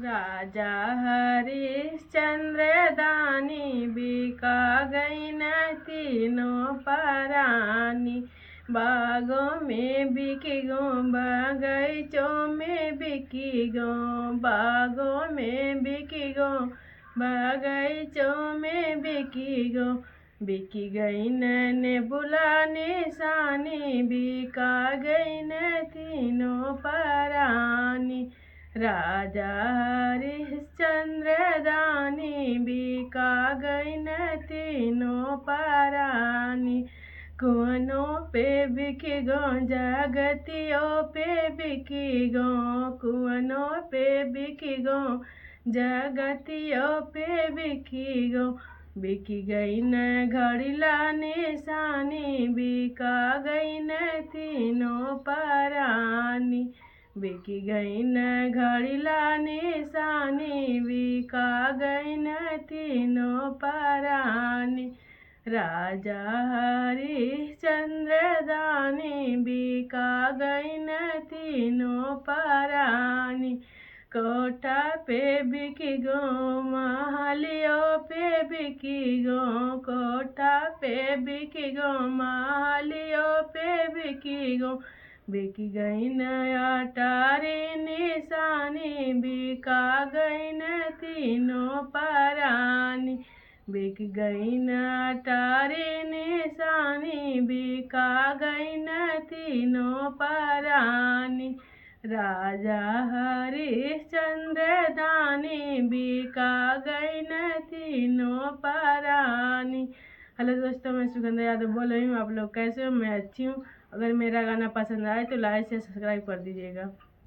राजा हरिश्चंद्र दानी बिका गई न तीनों परानी। बागों में बिकी गो बगीचों में बिकी गो, बागों में बिकी गो बगीचों में बिकी गो। बिकी गई न बुला निशानी, बिका गई न तीनों परानी। राजा हरिश्चंद्र दानी बिका गई न तीनों परानी। कुआनों पे बिकी गो जगतियों पे बिकी गो, कुआनों पे बिकी गो जगतियों पे बिकी गो। बिकी गई न घड़ीला निशानी, बिका गई न तीनों परानी। बिकी गई न घड़ीला निशानी, बिका गई न तीनों परानी। राजा हरिश्चंद्र दानी बिका गई न तीनों परानी। कोठा पे बिकी गो महलियों पे बिकी गो, कोठा पे बिकी गो महलियों पे बिकी गो। बिकी गई न अटारी निशानी, बिका गई न तीनों परानी। बिक गई न अटारी निशानी, बिका गई न तीनों परानी। राजा हरिश्चंद्र दानी बिका गई न तीनों परानी। हेलो दोस्तों, मैं सुगंधा यादव बोल रही हूँ। आप लोग कैसे हो? मैं अच्छी हूँ। अगर मेरा गाना पसंद आए तो लाइक से सब्सक्राइब कर दीजिएगा।